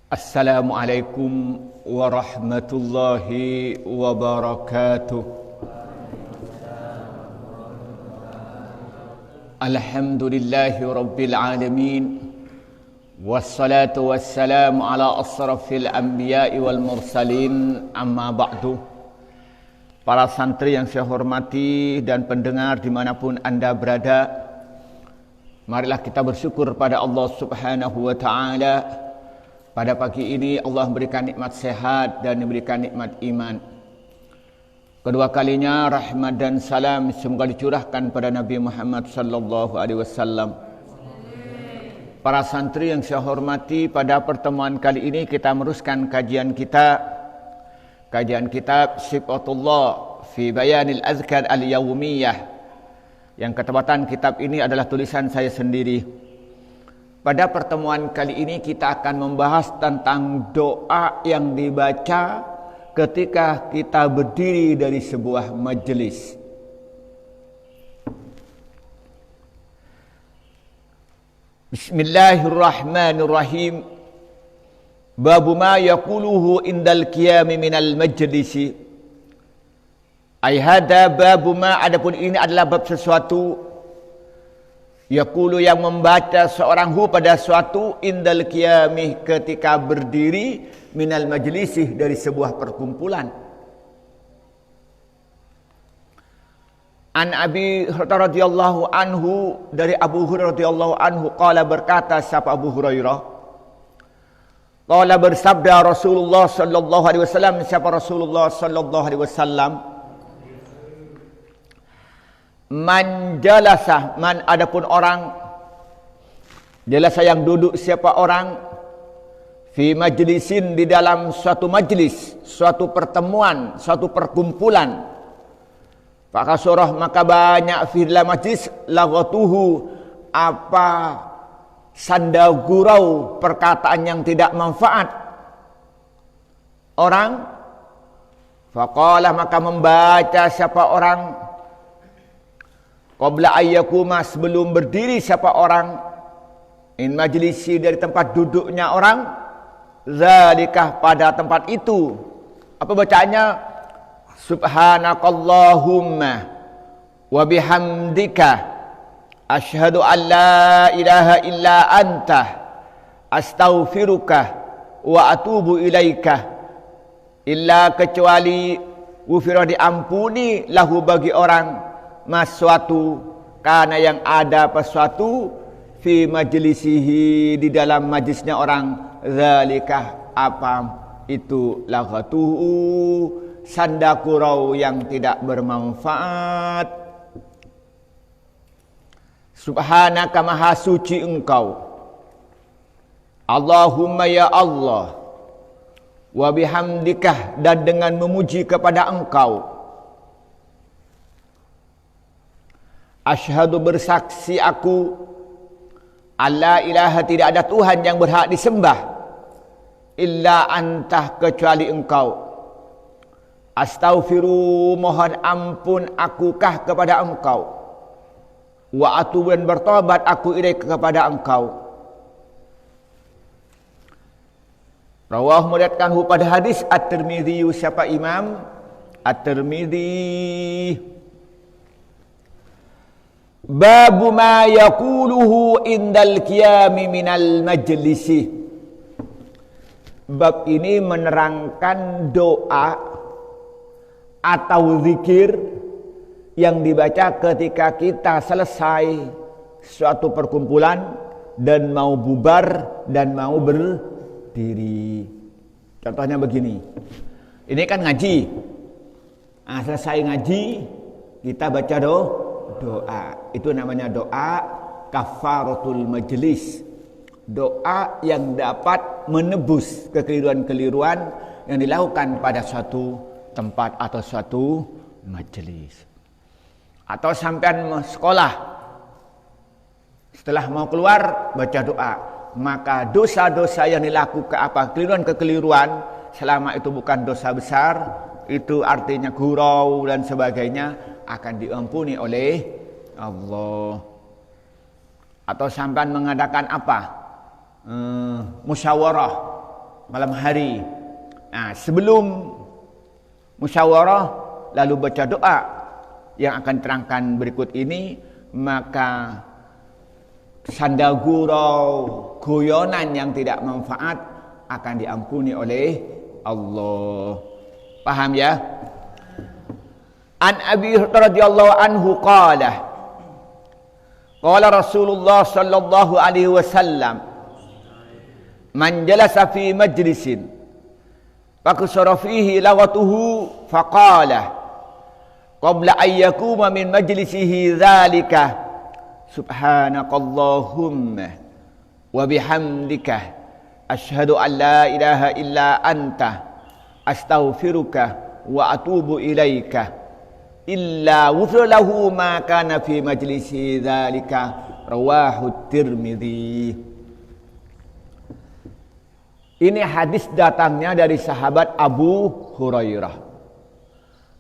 Assalamualaikum warahmatullahi wabarakatuh. Alhamdulillahi rabbil alamin. Wassalatu wassalamu ala asrafil anbiya'i wal mursalin. Amma ba'du. Para santri yang saya hormati dan pendengar dimanapun anda berada, marilah kita bersyukur pada Allah subhanahu wa ta'ala. Pada pagi ini Allah memberikan nikmat sehat dan memberikan nikmat iman. Kedua kalinya rahmat dan salam semoga dicurahkan pada Nabi Muhammad sallallahu alaihi wasallam. Para santri yang saya hormati, pada pertemuan kali ini kita meneruskan kajian kitab Sifatullah fi Bayanil Azkar Al-Yawmiyah. Yang ketepatan kitab ini adalah tulisan saya sendiri. Pada pertemuan kali ini kita akan membahas tentang doa yang dibaca ketika kita berdiri dari sebuah majelis. Bismillahirrahmanirrahim. Babu ma yaquluhu indal qiyami minal majlisi. Ai hada babu ma, adapun ini adalah bab sesuatu yaqulu yang membaca seorang pada suatu indal qiyamih ketika berdiri minal majlisih dari sebuah perkumpulan. An Abi Hurairah radhiyallahu anhu, dari Abu Hurairah radhiyallahu anhu qala, berkata siapa Abu Hurairah, qala bersabda Rasulullah sallallahu alaihi wasallam, siapa Rasulullah sallallahu alaihi wasallam, man jalasa, man adapun orang, jalasa yang duduk, siapa orang, fi majlisin di dalam suatu majlis, suatu pertemuan, suatu perkumpulan, fakasurah maka banyak fi dalam majlis, laghatuhu apa sanda gurau, perkataan yang tidak manfaat orang, faqala maka membaca siapa orang, qabla ayyakuma sebelum berdiri siapa orang, in majlisi dari tempat duduknya orang, zalikah pada tempat itu, apa bacaannya, subhanakallahumma wa bihamdika asyhadu an la ilaha illa anta astaghfiruka wa atubu ilaika, illa kecuali ghufira diampuni lahu bagi orang mas suatu karena yang ada pesuatu fi majlisihi di dalam majlisnya orang, zalikah apa itu, laghatuhu sanda kurau yang tidak bermanfaat. Subhanaka maha suci engkau, Allahumma ya Allah, wa bihamdikah dan dengan memuji kepada engkau, asyhadu bersaksi aku, alla ilaha tidak ada Tuhan yang berhak disembah, illa antah kecuali engkau, astaghfiru mohon ampun akukah kepada engkau, wa atubu dan bertobat aku ilaika kepada engkau. Rawah meriwayatkanhu pada hadis At-Tirmidzi, siapa Imam At-Tirmidzi. Babu ma yaquluhu indal qiyami minal majlisi. Bab ini menerangkan doa atau zikir yang dibaca ketika kita selesai suatu perkumpulan dan mau bubar dan mau berdiri. Contohnya begini, ini kan ngaji, selesai ngaji kita baca doa, itu namanya doa kafaratul majlis, doa yang dapat menebus kekeliruan-keliruan yang dilakukan pada suatu tempat atau suatu majelis. Atau sampean sekolah, setelah mau keluar baca doa, maka dosa-dosa yang dilakukan, kekeliruan selama itu bukan dosa besar, itu artinya gurau dan sebagainya, akan diampuni oleh Allah. Atau sampean mengadakan musyawarah, malam hari. Sebelum musyawarah lalu baca doa yang akan terangkan berikut ini, maka sanda gurau, guyonan yang tidak manfaat akan diampuni oleh Allah. Paham ya? An Abi radhiyallahu anhu qala Rasulullah sallallahu alaihi wasallam, man jalasa fi majlisin faqsara fihi lagatuhu faqala qabla an yakuma min majlisihi dzalika subhanakallahumma wa bihamdika asyhadu an la ilaha illa anta astaghfiruka wa atubu ilaika illa ghufira lahu ma kana fi majlisi dzalika, rawahu Tirmidzi. Ini hadis datangnya dari sahabat Abu Hurairah.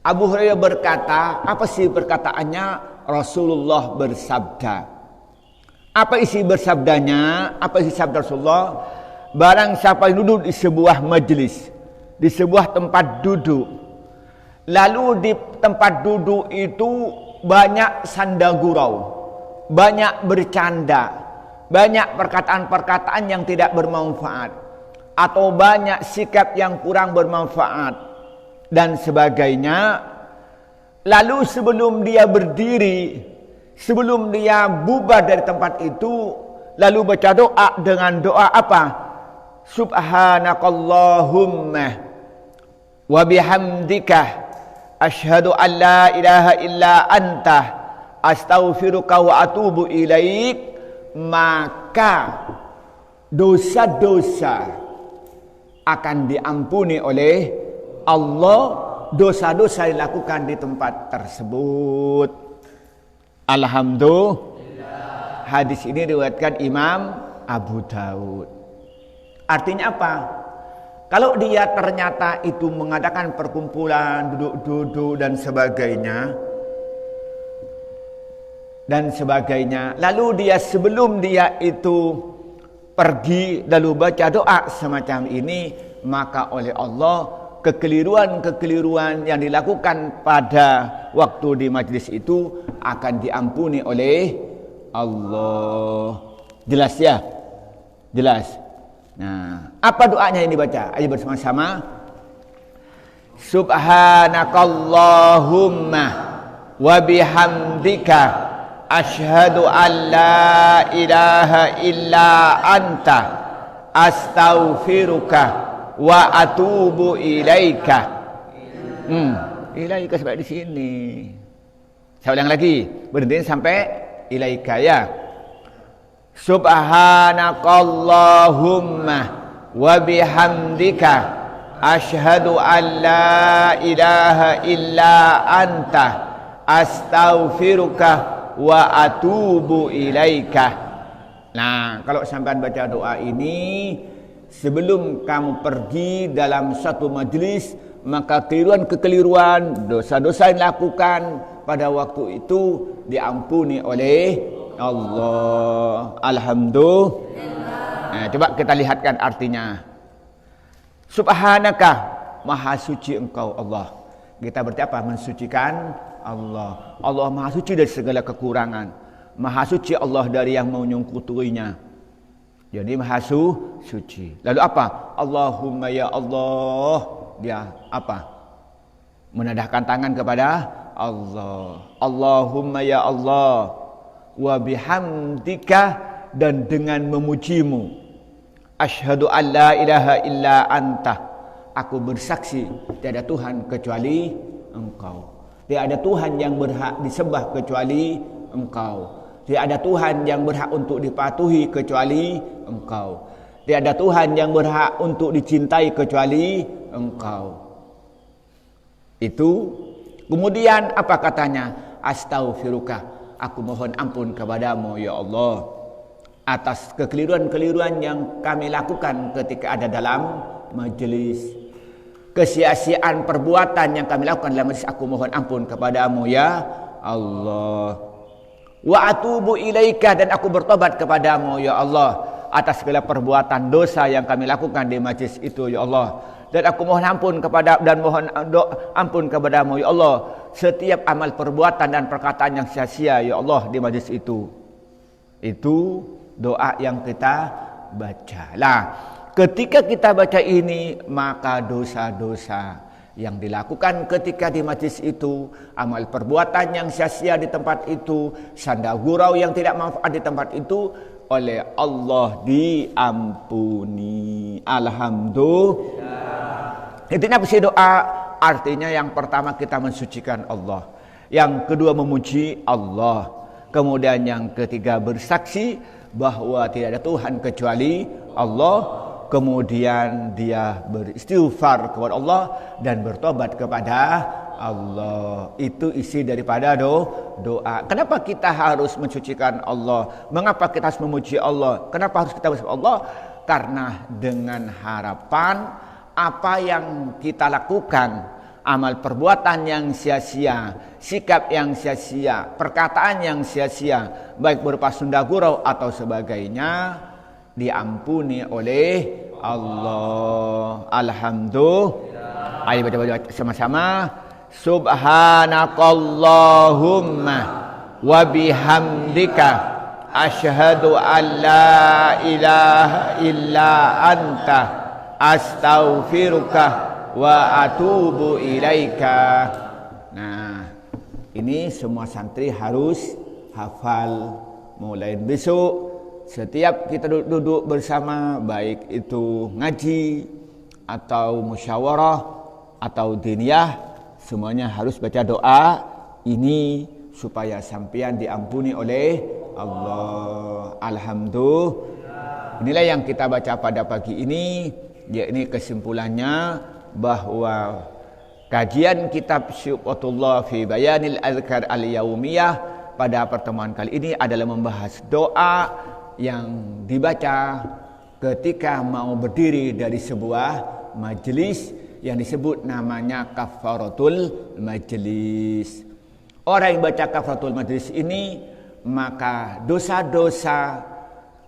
Abu Hurairah berkata, apa sih perkataannya? Rasulullah bersabda. Apa isi bersabdanya? Apa isi sabda Rasulullah? Barang siapa yang duduk di sebuah majlis, di sebuah tempat duduk, lalu di tempat duduk itu banyak sanda gurau, banyak bercanda, banyak perkataan-perkataan yang tidak bermanfaat, atau banyak sikap yang kurang bermanfaat dan sebagainya. Lalu sebelum dia berdiri, sebelum dia bubar dari tempat itu, lalu baca doa dengan doa apa? Subhanakallahumma wa bihamdika asyhadu an la ilaha illa anta astaghfiruka wa atubu ilaik. Maka dosa-dosa akan diampuni oleh Allah, dosa-dosa dilakukan di tempat tersebut. Alhamdulillah. Hadis ini diriwayatkan Imam Abu Daud. Artinya apa? Kalau dia ternyata itu mengadakan perkumpulan, duduk-duduk dan sebagainya, lalu dia sebelum dia itu pergi lalu baca doa semacam ini, maka oleh Allah kekeliruan-kekeliruan yang dilakukan pada waktu di majlis itu akan diampuni oleh Allah. Jelas ya? Jelas. Nah, apa doanya yang dibaca? Ayo bersama-sama. Subhanakallahumma wa bihamdika asyhadu an la ilaha illa anta astaghfiruka wa atubu ilaika. Ilaika sampai di sini. Saya ulang lagi, berhenti sampai ilaika ya. Subhanakallahumma wa bihamdika asyhadu an la ilaha illa anta astaghfiruka wa atubu ilaika. Nah, kalau sampean baca doa ini sebelum kamu pergi dalam satu majlis, maka kekeliruan, dosa-dosa yang dilakukan pada waktu itu diampuni oleh Allah. Alhamdulillah. Nah, coba kita lihatkan artinya. Subhanaka, maha suci engkau Allah. Kita berarti apa? Mensucikan Allah. Allah maha suci dari segala kekurangan. Maha suci Allah dari yang menyungkutuinya. Jadi maha suci. Lalu apa? Allahumma ya Allah. Dia apa? Menadahkan tangan kepada Allah. Allahumma ya Allah. Wa bihamdika, dan dengan memujimu. Asyhadu an la ilaha illa anta. Aku bersaksi tiada Tuhan kecuali Engkau. Tidak ada Tuhan yang berhak disembah kecuali Engkau. Tidak ada Tuhan yang berhak untuk dipatuhi kecuali Engkau. Tidak ada Tuhan yang berhak untuk dicintai kecuali Engkau. Itu. Kemudian apa katanya? Astaghfiruka, aku mohon ampun kepadamu ya Allah atas kekeliruan-kekeliruan yang kami lakukan ketika ada dalam majelis. Kesia-siaan perbuatan yang kami lakukan dalam majlis, aku mohon ampun kepadamu ya Allah. Wa atubu ilaika, dan aku bertobat kepadamu ya Allah atas segala perbuatan dosa yang kami lakukan di majlis itu ya Allah. Dan aku mohon ampun ampun kepadamu ya Allah setiap amal perbuatan dan perkataan yang sia-sia ya Allah di majlis itu. Itu doa yang kita baca. Lah, ketika kita baca ini, maka dosa-dosa yang dilakukan ketika di majlis itu, amal perbuatan yang sia-sia di tempat itu, sanda gurau yang tidak manfaat di tempat itu, oleh Allah diampuni. Alhamdulillah. Intinya apa sih doa? Artinya yang pertama kita mensucikan Allah, yang kedua memuji Allah, kemudian yang ketiga bersaksi bahwa tidak ada Tuhan kecuali Allah, kemudian dia beristighfar kepada Allah dan bertobat kepada Allah. Itu isi daripada doa. Kenapa kita harus mensucikan Allah? Mengapa kita harus memuji Allah? Kenapa harus kita memuji Allah? Karena dengan harapan apa yang kita lakukan, amal perbuatan yang sia-sia, sikap yang sia-sia, perkataan yang sia-sia, baik berupa sunda gurau atau sebagainya, diampuni oleh Allah. Alhamdulillah. Ayo baca sama-sama. Subhanakallahumma wa bihamdika asyhadu an la ilaha illa anta astaghfiruka wa atubu ilaika. Nah, ini semua santri harus hafal mulai besok. Setiap kita duduk bersama, baik itu ngaji atau musyawarah atau diniyah, semuanya harus baca doa ini supaya sampean diampuni oleh Allah. Alhamdulillah. Inilah yang kita baca pada pagi ini. Yakni kesimpulannya bahwa kajian kitab Syuqatullah fi Bayanil Azkar Al-Yaumiyah pada pertemuan kali ini adalah membahas doa yang dibaca ketika mau berdiri dari sebuah majelis yang disebut namanya kafaratul majelis. Orang yang baca kafaratul majelis ini, maka dosa-dosa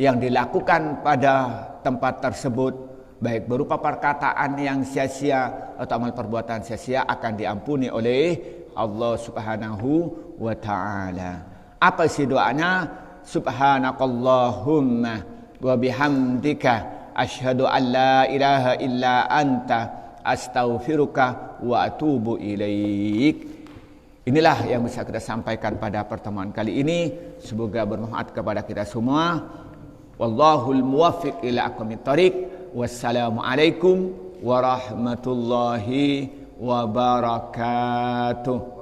yang dilakukan pada tempat tersebut, baik berupa perkataan yang sia-sia atau amal perbuatan sia-sia, akan diampuni oleh Allah Subhanahu wa ta'ala. Apa sih doanya? Subhanakallahumma wa bihamdika asyhadu an la ilaha illa anta astaghfiruka wa atubu ilaik. Inilah yang bisa kita sampaikan pada pertemuan kali ini. Semoga bermanfaat kepada kita semua. Wallahul muwaffiq ila aqwamit thoriq. Wassalamualaikum warahmatullahi wabarakatuh.